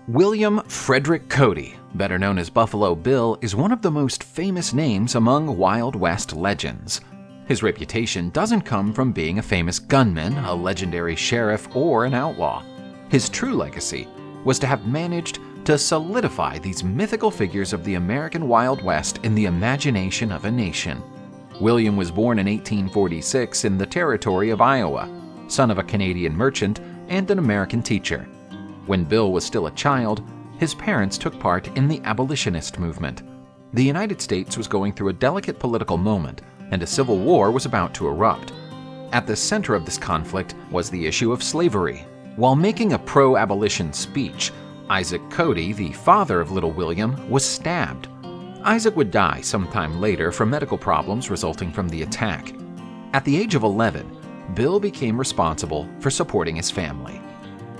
William Frederick Cody, better known as Buffalo Bill, is one of the most famous names among Wild West legends. His reputation doesn't come from being a famous gunman, a legendary sheriff, or an outlaw. His true legacy was to have managed to solidify these mythical figures of the American Wild West in the imagination of a nation. William was born in 1846 in the territory of Iowa, son of a Canadian merchant and an American teacher. When Bill was still a child, his parents took part in the abolitionist movement. The United States was going through a delicate political moment, and a civil war was about to erupt. At the center of this conflict was the issue of slavery. While making a pro-abolition speech, Isaac Cody, the father of little William, was stabbed. Isaac would die sometime later from medical problems resulting from the attack. At the age of 11, Bill became responsible for supporting his family.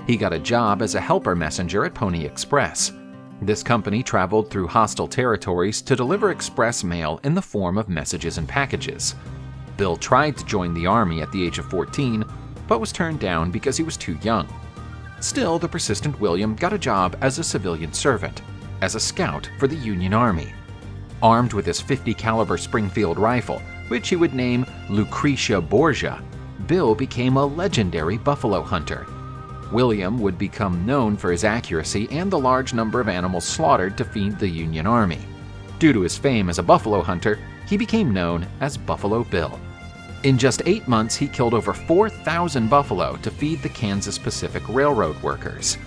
He got a job as a helper messenger at Pony Express. This company traveled through hostile territories to deliver express mail in the form of messages and packages. Bill tried to join the Army at the age of 14, but was turned down because he was too young. Still, the persistent William got a job as a civilian servant, as a scout for the Union Army. Armed with his .50 caliber Springfield rifle, which he would name Lucretia Borgia, Bill became a legendary buffalo hunter. William would become known for his accuracy and the large number of animals slaughtered to feed the Union Army. Due to his fame as a buffalo hunter, he became known as Buffalo Bill. In just 8 months, he killed over 4,000 buffalo to feed the Kansas Pacific Railroad workers.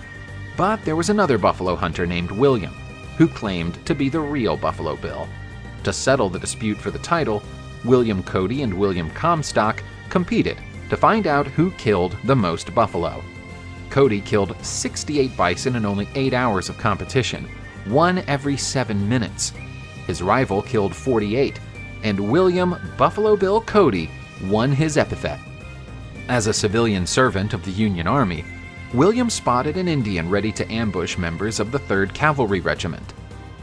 But there was another buffalo hunter named William, who claimed to be the real Buffalo Bill. To settle the dispute for the title, William Cody and William Comstock competed to find out who killed the most buffalo. Cody killed 68 bison in only 8 hours of competition, one every 7 minutes. His rival killed 48, and William Buffalo Bill Cody won his epithet. As a civilian servant of the Union Army, William spotted an Indian ready to ambush members of the 3rd Cavalry Regiment.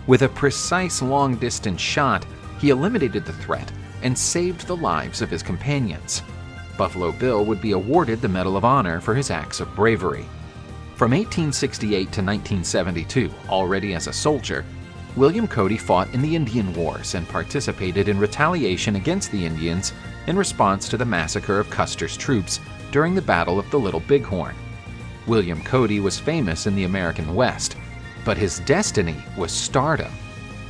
With a precise long-distance shot, he eliminated the threat and saved the lives of his companions. Buffalo Bill would be awarded the Medal of Honor for his acts of bravery. From 1868 to 1972, already as a soldier, William Cody fought in the Indian Wars and participated in retaliation against the Indians in response to the massacre of Custer's troops during the Battle of the Little Bighorn. William Cody was famous in the American West, but his destiny was stardom.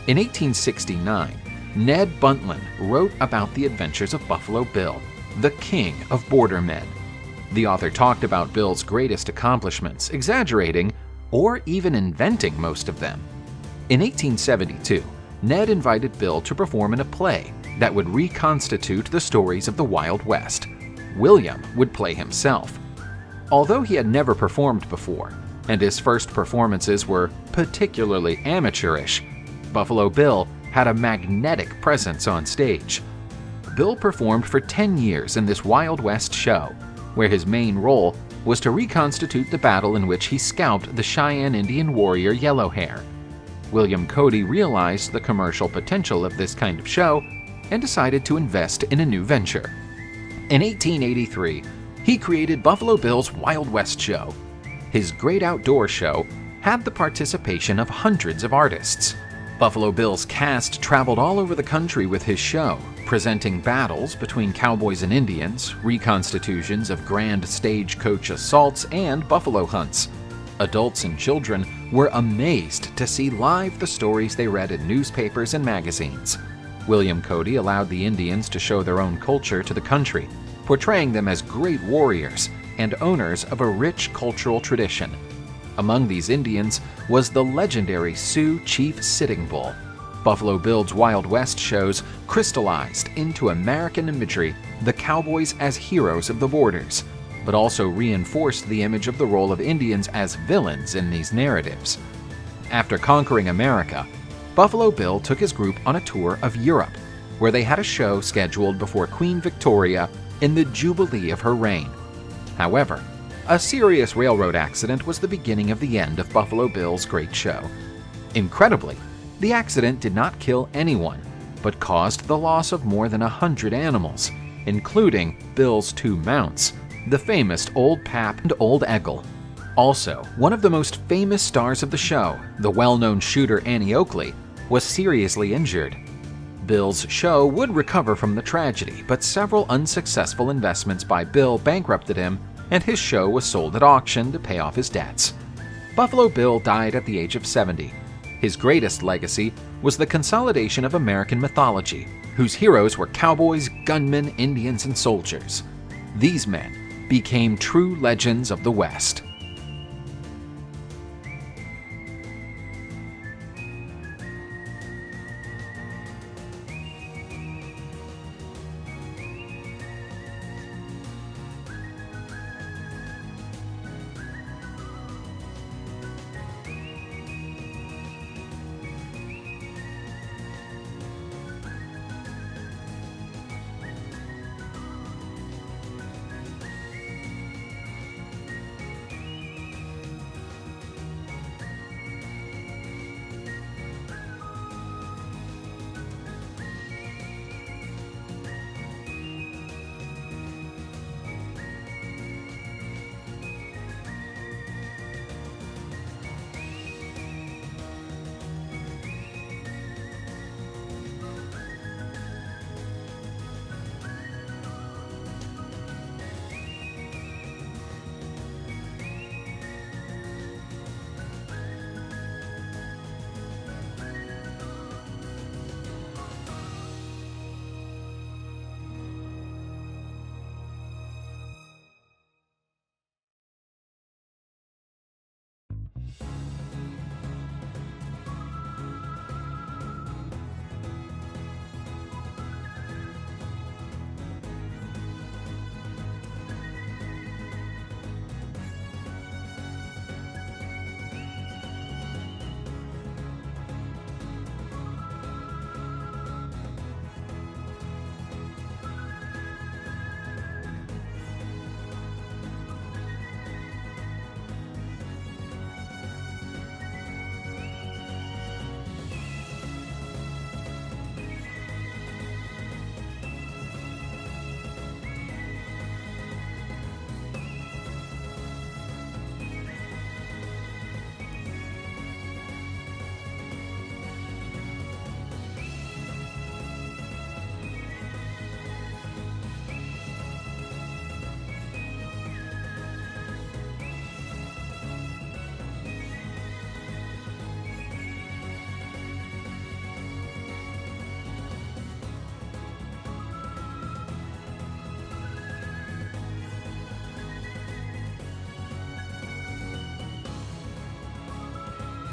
In 1869, Ned Buntline wrote about the adventures of Buffalo Bill, the king of border men. The author talked about Bill's greatest accomplishments, exaggerating or even inventing most of them. In 1872, Ned invited Bill to perform in a play that would reconstitute the stories of the Wild West. William would play himself. Although he had never performed before, and his first performances were particularly amateurish, Buffalo Bill had a magnetic presence on stage. Bill performed for 10 years in this Wild West show, where his main role was to reconstitute the battle in which he scalped the Cheyenne Indian warrior Yellowhair. William Cody realized the commercial potential of this kind of show and decided to invest in a new venture. In 1883, he created Buffalo Bill's Wild West show. His great outdoor show had the participation of hundreds of artists. Buffalo Bill's cast traveled all over the country with his show, presenting battles between cowboys and Indians, reconstitutions of grand stagecoach assaults, and buffalo hunts. Adults and children were amazed to see live the stories they read in newspapers and magazines. William Cody allowed the Indians to show their own culture to the country, portraying them as great warriors and owners of a rich cultural tradition. Among these Indians was the legendary Sioux Chief Sitting Bull. Buffalo Bill's Wild West shows crystallized into American imagery the cowboys as heroes of the borders, but also reinforced the image of the role of Indians as villains in these narratives. After conquering America, Buffalo Bill took his group on a tour of Europe, where they had a show scheduled before Queen Victoria in the Jubilee of her reign. However, a serious railroad accident was the beginning of the end of Buffalo Bill's great show. Incredibly, the accident did not kill anyone, but caused the loss of more than 100 animals, including Bill's 2 mounts, the famous Old Pap and Old Eggle. Also, one of the most famous stars of the show, the well-known shooter Annie Oakley, was seriously injured. Bill's show would recover from the tragedy, but several unsuccessful investments by Bill bankrupted him, and his show was sold at auction to pay off his debts. Buffalo Bill died at the age of 70. His greatest legacy was the consolidation of American mythology, whose heroes were cowboys, gunmen, Indians, and soldiers. These men became true legends of the West.